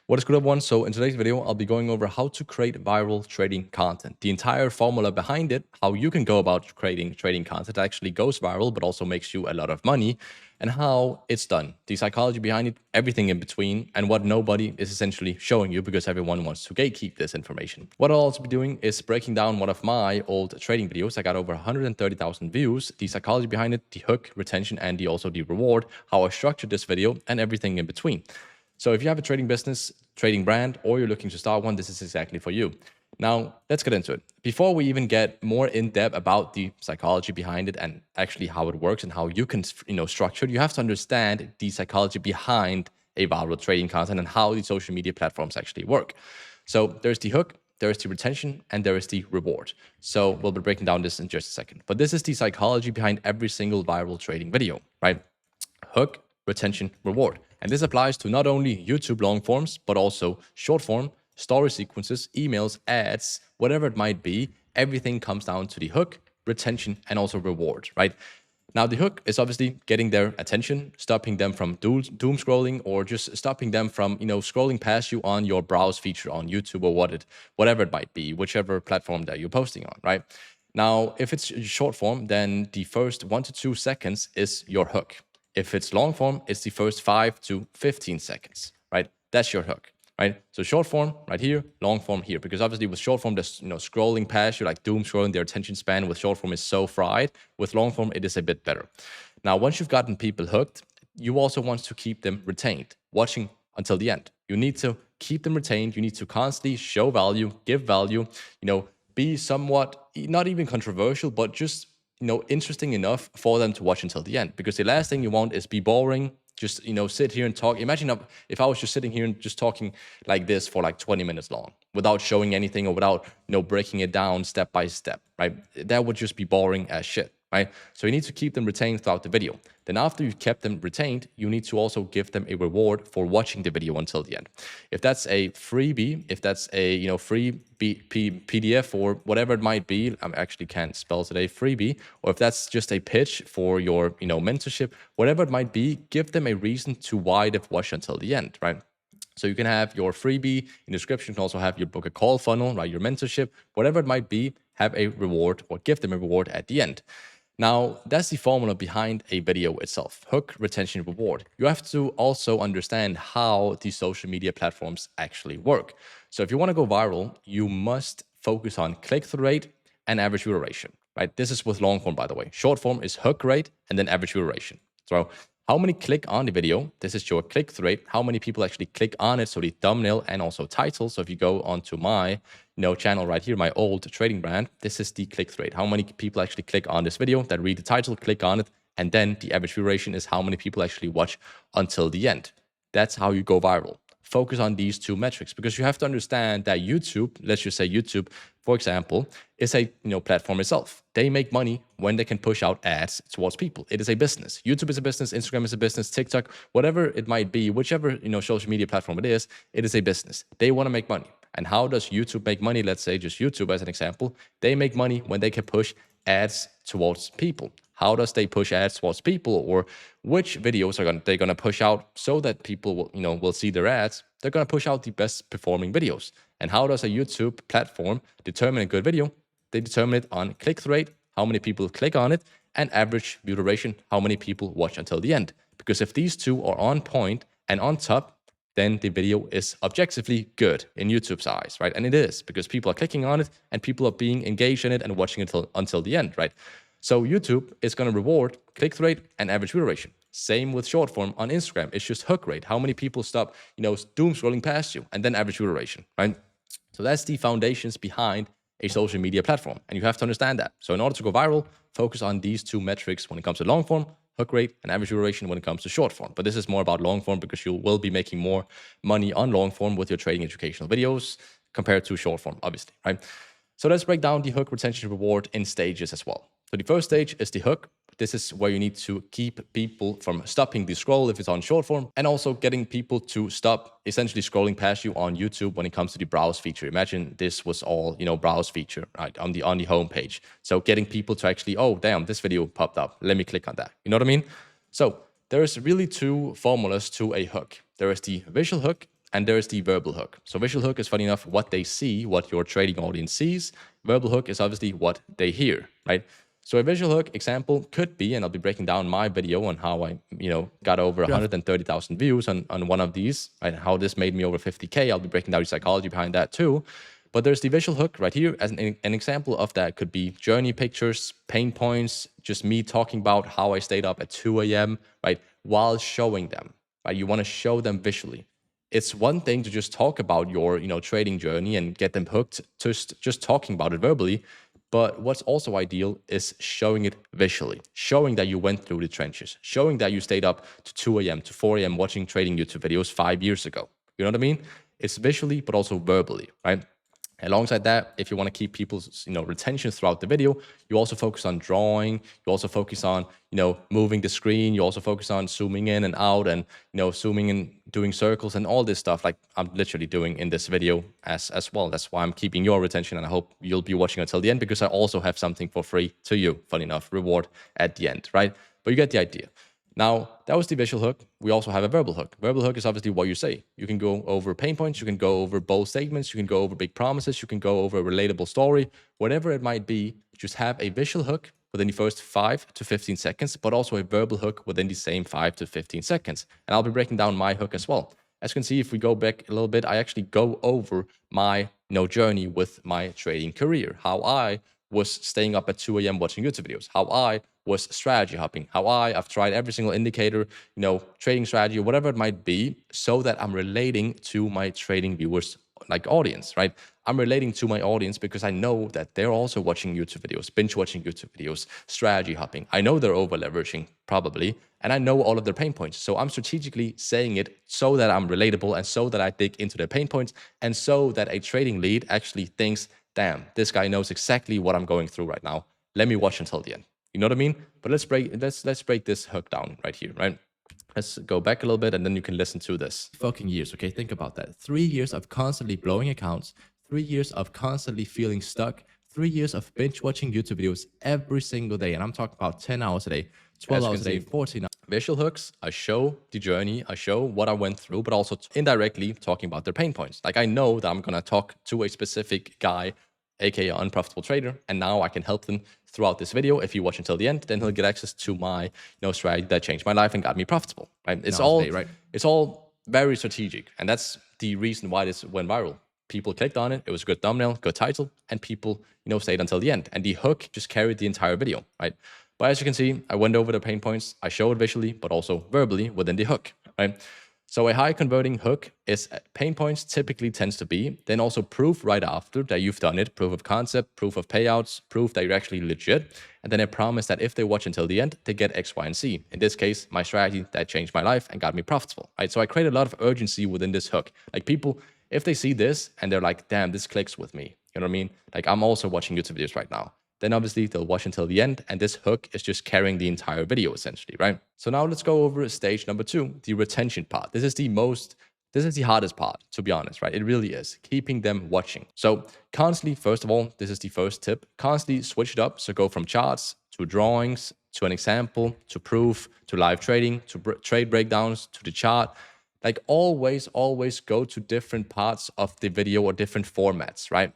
What is good, everyone? So in today's video, I'll be going over how to create viral trading content, the entire formula behind it, how you can go about creating trading content that actually goes viral, but also makes you a lot of money, and how it's done, the psychology behind it, everything in between, and what nobody is essentially showing you because everyone wants to gatekeep this information. What I'll also be doing is breaking down one of my old trading videos. I got over 130,000 views, the psychology behind it, the hook, retention, and also the reward, how I structured this video, and everything in between. So if you have a trading business, trading brand, or you're looking to start one, this is exactly for you. Now, let's get into it. Before we even get more in depth about the psychology behind it and actually how it works and how you can, structure it, you have to understand the psychology behind a viral trading content and how the social media platforms actually work. So there's the hook, there's the retention, and there is the reward. So we'll be breaking down this in just a second. But this is the psychology behind every single viral trading video, right? Hook, retention, reward. And this applies to not only YouTube long forms, but also short form, story sequences, emails, ads, whatever it might be. Everything comes down to the hook, retention, and also reward, right? Now, the hook is obviously getting their attention, stopping them from doom scrolling, or just stopping them from, scrolling past you on your browse feature on YouTube or whatever it might be, whichever platform that you're posting on, right? Now, if it's short form, then the first 1 to 2 seconds is your hook. If it's long form, it's the first 5 to 15 seconds, right? That's your hook, right? So short form right here, long form here, because obviously with short form, there's, scrolling past you, like doom scrolling, their attention span with short form is so fried. With long form, it is a bit better. Now, once you've gotten people hooked, you also want to keep them retained, watching until the end. You need to keep them retained. You need to constantly show value, give value, be somewhat, not even controversial, but just interesting enough for them to watch until the end. Because the last thing you want is be boring, just, sit here and talk. Imagine if I was just sitting here and just talking like this for like 20 minutes long without showing anything or without, breaking it down step by step, right? That would just be boring as shit, right? So you need to keep them retained throughout the video. Then after you've kept them retained, you need to also give them a reward for watching the video until the end. If that's a freebie, if that's a, free PDF or whatever it might be, I actually can't spell today, freebie, or if that's just a pitch for your, mentorship, whatever it might be, give them a reason to why they've watched until the end, right? So you can have your freebie in the description. You can also have your book a call funnel, right? Your mentorship, whatever it might be, have a reward or give them a reward at the end. Now, that's the formula behind a video itself: hook, retention, reward. You have to also understand how these social media platforms actually work. So if you want to go viral, you must focus on click-through rate and average view duration, right? This is with long form, by the way. Short form is hook rate and then average view duration. So how many click on the video? This is your click-through rate. How many people actually click on it? So the thumbnail and also title. So if you go onto my channel right here, my old trading brand, this is the click-through rate. How many people actually click on this video, that read the title, click on it, and then the average view duration is how many people actually watch until the end. That's how you go viral. Focus on these two metrics, because you have to understand that YouTube, let's just say YouTube, for example, is a platform itself. They make money when they can push out ads towards people. It is a business. YouTube is a business. Instagram is a business. TikTok, whatever it might be, whichever social media platform it is a business. They want to make money. And how does YouTube make money? Let's say just YouTube as an example. They make money when they can push ads towards people. How does they push ads towards people, or which videos are they going to push out so that people will see their ads? They're going to push out the best performing videos. And how does a YouTube platform determine a good video? They determine it on click-through rate, how many people click on it, and average view duration, how many people watch until the end. Because if these two are on point and on top, then the video is objectively good in YouTube's eyes, right? And it is, because people are clicking on it and people are being engaged in it and watching it until the end, right? So YouTube is going to reward click-through rate and average view duration. Same with short form on Instagram. It's just hook rate. How many people stop, doom scrolling past you, and then average view duration, right? So that's the foundations behind a social media platform. And you have to understand that. So in order to go viral, focus on these two metrics when it comes to long form, hook rate, and average view duration when it comes to short form. But this is more about long form, because you will be making more money on long form with your trading educational videos compared to short form, obviously, right? So let's break down the hook, retention, reward in stages as well. So the first stage is the hook. This is where you need to keep people from stopping the scroll if it's on short form, and also getting people to stop essentially scrolling past you on YouTube when it comes to the browse feature. Imagine this was all, browse feature, right, on the home page. So getting people to actually, oh, damn, this video popped up. Let me click on that. You know what I mean? So there's really two formulas to a hook. There is the visual hook and there's the verbal hook. So visual hook is, funny enough, what they see, what your trading audience sees. Verbal hook is obviously what they hear, right? So a visual hook example could be, and I'll be breaking down my video on how I, got over 130,000 views on one of these, right? How this made me over 50K. I'll be breaking down the psychology behind that too. But there's the visual hook right here. As an example of that could be journey pictures, pain points, just me talking about how I stayed up at 2 a.m., right? While showing them, right? You want to show them visually. It's one thing to just talk about your, trading journey and get them hooked, just talking about it verbally. But what's also ideal is showing it visually, showing that you went through the trenches, showing that you stayed up to 2 a.m., to 4 a.m. watching trading YouTube videos 5 years ago. You know what I mean? It's visually, but also verbally, right? Alongside that, if you want to keep people's retention throughout the video, you also focus on drawing. You also focus on moving the screen. You also focus on zooming in and out, and zooming in, doing circles and all this stuff like I'm literally doing in this video as well. That's why I'm keeping your retention, and I hope you'll be watching until the end, because I also have something for free to you. Funny enough, reward at the end, right? But you get the idea. Now, that was the visual hook. We also have a verbal hook. Verbal hook is obviously what you say. You can go over pain points, you can go over bold statements, you can go over big promises, you can go over a relatable story, whatever it might be. Just have a visual hook within the first 5 to 15 seconds, but also a verbal hook within the same 5 to 15 seconds. And I'll be breaking down my hook as well. As you can see, if we go back a little bit, I actually go over my journey with my trading career, how I was staying up at 2 a.m. watching YouTube videos, how I was strategy hopping, how I've tried every single indicator, trading strategy, whatever it might be, so that I'm relating to my trading viewers, like audience, right? I'm relating to my audience because I know that they're also watching YouTube videos, binge watching YouTube videos, strategy hopping. I know they're over leveraging probably, and I know all of their pain points. So I'm strategically saying it so that I'm relatable and so that I dig into their pain points, and so that a trading lead actually thinks, damn, this guy knows exactly what I'm going through right now. Let me watch until the end. You know what I mean? But let's break this hook down right here, right? Let's go back a little bit, and then you can listen to this. Fucking years, okay? Think about that. 3 years of constantly blowing accounts, 3 years of constantly feeling stuck, 3 years of binge watching YouTube videos every single day. And I'm talking about 10 hours a day, 12 hours a day, 14 hours. Visual hooks, I show the journey, I show what I went through, but also indirectly talking about their pain points. Like I know that I'm going to talk to a specific guy, aka unprofitable trader, and now I can help them throughout this video. If you watch until the end, then he'll get access to my strategy that changed my life and got me profitable, right? It's all very strategic, and that's the reason why this went viral. People clicked on it, it was a good thumbnail, good title, and people stayed until the end, and the hook just carried the entire video, right? But as you can see, I went over the pain points, I show it visually, but also verbally within the hook, right? So a high converting hook is pain points typically tends to be, then also proof right after that you've done it, proof of concept, proof of payouts, proof that you're actually legit, and then a promise that if they watch until the end, they get X, Y, and Z. In this case, my strategy that changed my life and got me profitable, right? So I create a lot of urgency within this hook. Like people, if they see this and they're like, damn, this clicks with me, you know what I mean? Like I'm also watching YouTube videos right now. Then obviously they'll watch until the end, and this hook is just carrying the entire video essentially, right? So now let's go over stage number 2, the retention part. This is the hardest part, to be honest, right? It really is, keeping them watching. So constantly, first of all, this is the first tip, constantly switch it up. So go from charts to drawings, to an example, to proof, to live trading, to trade breakdowns, to the chart. Like always go to different parts of the video or different formats, right?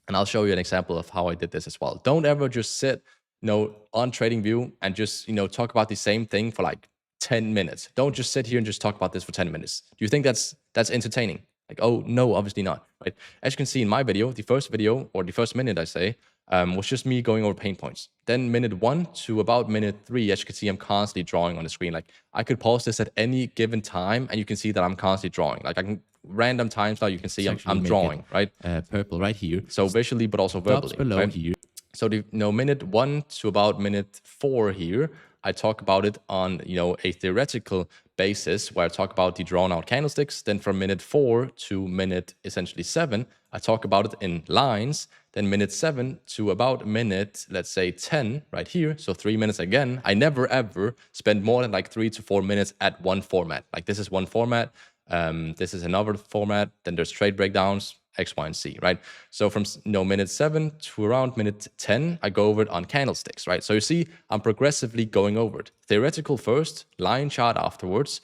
And I'll show you an example of how I did this as well. Don't ever just sit, on TradingView and just, talk about the same thing for like 10 minutes. Don't just sit here and just talk about this for 10 minutes. Do you think that's entertaining? Like, oh, no, obviously not, right? As you can see in my video, the first video, or the first minute I say, was just me going over pain points. Then minute 1 to about minute 3, as you can see, I'm constantly drawing on the screen. Like I could pause this at any given time, and you can see that I'm constantly drawing. Like I can random times now you can see I'm drawing, right? Purple right here. So visually, but also verbally. Below right? Here. So the minute 1 to about minute 4 here, I talk about it on a theoretical basis where I talk about the drawn out candlesticks. Then from minute 4 to minute essentially 7, I talk about it in lines. Then minute 7 to about minute, let's say 10 right here. So 3 minutes again. I never ever spend more than like 3 to 4 minutes at one format. Like this is one format. This is another format. Then there's trade breakdowns, X, Y, and Z, right? So from minute 7 to around minute 10, I go over it on candlesticks, right? So you see, I'm progressively going over it. Theoretical first, line chart afterwards,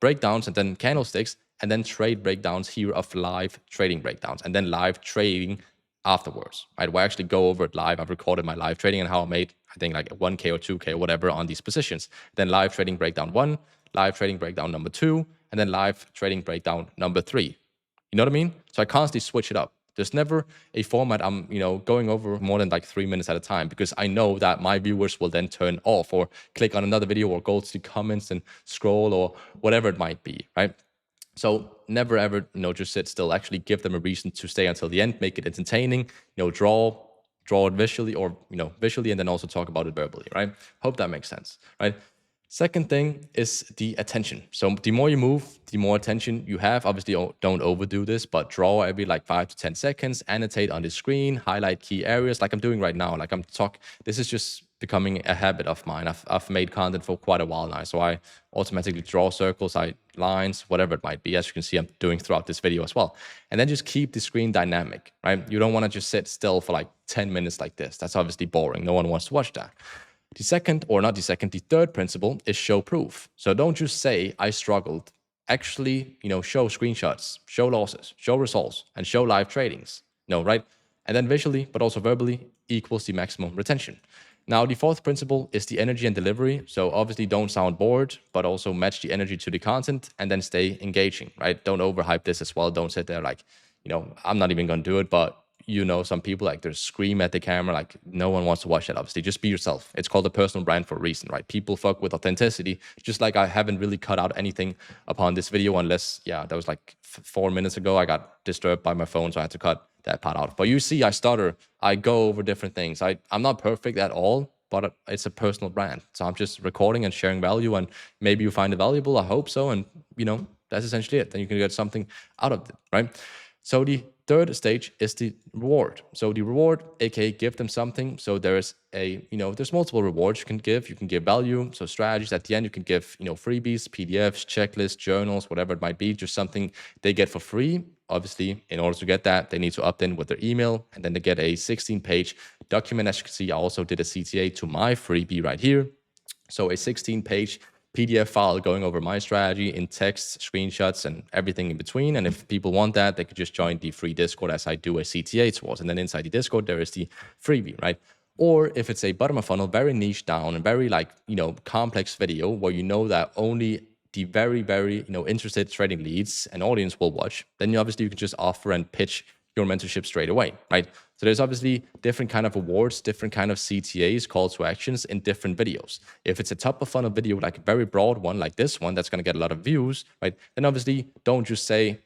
breakdowns, and then candlesticks. and then trade breakdowns here of live trading breakdowns, and then live trading afterwards, right? Where I actually go over it live. I've recorded my live trading and how I made, I think, like 1K or 2K or whatever on these positions. Then live trading breakdown 1, live trading breakdown number 2, and then live trading breakdown number 3. You know what I mean? So I constantly switch it up. There's never a format I'm, going over more than like 3 minutes at a time, because I know that my viewers will then turn off or click on another video or go to comments and scroll or whatever it might be, right? So never ever, just sit still. Actually give them a reason to stay until the end, make it entertaining, draw it visually or, visually, and then also talk about it verbally, right? Hope that makes sense, right? Second thing is the attention. So the more you move, the more attention you have. Obviously, don't overdo this, but draw every like 5 to 10 seconds, annotate on the screen, highlight key areas like I'm doing right now. Like this is just becoming a habit of mine. I've made content for quite a while now. So I automatically draw circles, lines, whatever it might be. As you can see, I'm doing throughout this video as well. And then just keep the screen dynamic, right? You don't want to just sit still for like 10 minutes like this. That's obviously boring. No one wants to watch that. The third principle is show proof. So don't just say, I struggled. Actually, show screenshots, show losses, show results, and show live tradings. Right? And then visually, but also verbally, equals the maximum retention. Now, the fourth principle is the energy and delivery. So obviously don't sound bored, but also match the energy to the content and then stay engaging, right? Don't overhype this as well. Don't sit there like, I'm not even going to do it, but some people like they scream at the camera, like no one wants to watch that. Obviously, just be yourself. It's called a personal brand for a reason, right? People fuck with authenticity. Just like I haven't really cut out anything upon this video, unless, that was like 4 minutes ago. I got disturbed by my phone, so I had to cut that part out. But you see, I stutter. I go over different things. I'm not perfect at all, but it's a personal brand. So I'm just recording and sharing value, and maybe you find it valuable. I hope so. And, that's essentially it. Then you can get something out of it, right? So the third stage is the reward. So the reward, aka give them something. So there's there's multiple rewards you can give. You can give value, so strategies. At the end, you can give, freebies, PDFs, checklists, journals, whatever it might be, just something they get for free. Obviously, in order to get that, they need to opt in with their email, and then they get a 16-page document. As you can see, I also did a CTA to my freebie right here. So a 16-page PDF file going over my strategy in text, screenshots, and everything in between. And if people want that, they could just join the free Discord as I do a CTA towards. And then inside the Discord, there is the freebie, right? Or if it's a bottom of funnel, very niche down and very complex video where that only the very, very, interested trading leads and audience will watch, then obviously you can just offer and pitch your mentorship straight away, right? So there's obviously different kind of awards, different kind of CTAs, call to actions in different videos. If it's a top of funnel video, like a very broad one, like this one, that's going to get a lot of views, right? Then obviously don't just say,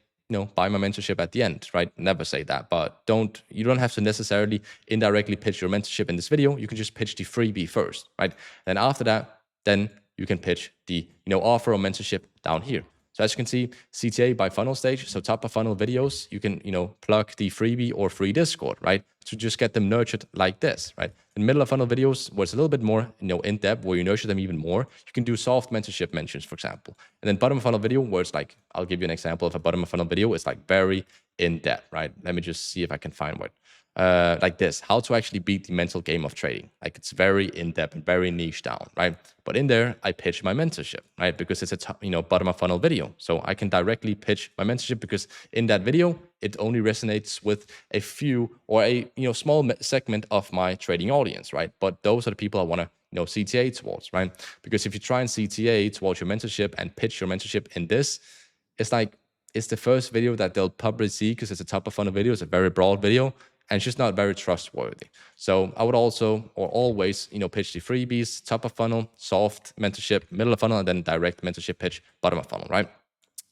buy my mentorship at the end, right? Never say that, but you don't have to necessarily indirectly pitch your mentorship in this video. You can just pitch the freebie first, right? And after that, then you can pitch the, offer or mentorship down here. So as you can see, CTA by funnel stage, so top of funnel videos, you can, plug the freebie or free Discord, right? To just get them nurtured like this, right? In middle of funnel videos, where it's a little bit more, in depth, where you nurture them even more, you can do soft mentorship mentions, for example. And then bottom of funnel video, where it's like, I'll give you an example of a bottom of funnel video. It's like very in depth, right? Let me just see if I can find one. Like this, how to actually beat the mental game of trading. Like it's very in-depth and very niche down, right? But in there, I pitch my mentorship, right? Because it's a bottom of funnel video. So I can directly pitch my mentorship because in that video, it only resonates with a few or a small segment of my trading audience, right? But those are the people I want to CTA towards, right? Because if you try and CTA towards your mentorship and pitch your mentorship in this, it's like it's the first video that they'll probably see because it's a top of funnel video. It's a very broad video. And it's just not very trustworthy. So I would also or always, pitch the freebies, top of funnel, soft mentorship, middle of funnel, and then direct mentorship pitch, bottom of funnel, right?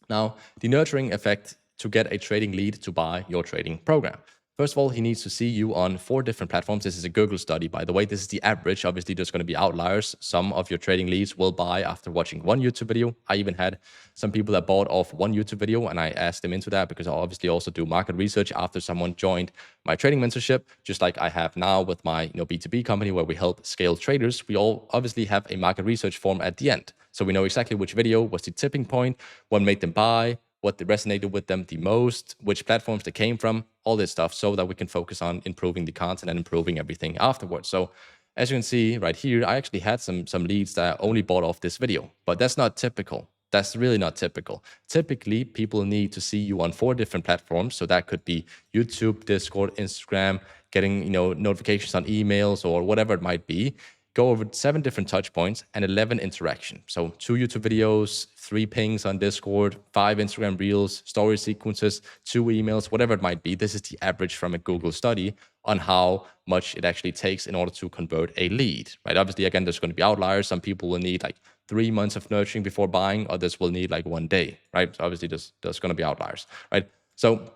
Now, the nurturing effect to get a trading lead to buy your trading program. First of all, he needs to see you on 4 different platforms. This is a Google study, by the way. This is the average. Obviously, there's going to be outliers. Some of your trading leads will buy after watching one YouTube video. I even had some people that bought off one YouTube video, and I asked them into that because I obviously also do market research after someone joined my trading mentorship, just like I have now with my B2B company where we help scale traders. We all obviously have a market research form at the end. So we know exactly which video was the tipping point, what made them buy, what resonated with them the most, which platforms they came from, all this stuff, so that we can focus on improving the content and improving everything afterwards. So as you can see right here, I actually had some leads that only bought off this video, but that's not typical. That's really not typical. Typically, people need to see you on 4 different platforms. So that could be YouTube, Discord, Instagram, getting, notifications on emails or whatever it might be. Go over 7 different touch points and 11 interaction. So 2 YouTube videos, 3 pings on Discord, 5 Instagram reels, story sequences, 2 emails, whatever it might be. This is the average from a Google study on how much it actually takes in order to convert a lead, right? Obviously, again, there's going to be outliers. Some people will need like 3 months of nurturing before buying, others will need like 1 day, right? So obviously, there's going to be outliers, right? So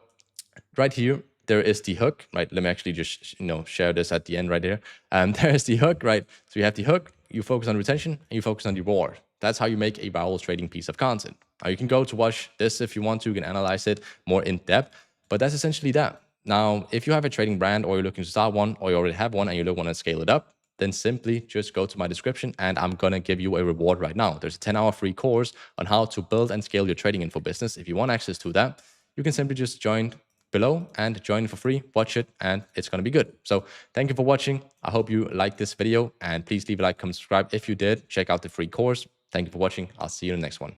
right here, there is the hook, right? Let me actually just, share this at the end right here. There is the hook, right? So you have the hook, you focus on retention, and you focus on the reward. That's how you make a viral trading piece of content. Now, you can go to watch this if you want to. You can analyze it more in depth, but that's essentially that. Now, if you have a trading brand or you're looking to start one or you already have one and you want to scale it up, then simply just go to my description and I'm going to give you a reward right now. There's a 10-hour free course on how to build and scale your trading info business. If you want access to that, you can simply just join below and join for free, watch it, and it's going to be good. So thank you for watching. I hope you liked this video and please leave a like, comment, subscribe. If you did, check out the free course. Thank you for watching. I'll see you in the next one.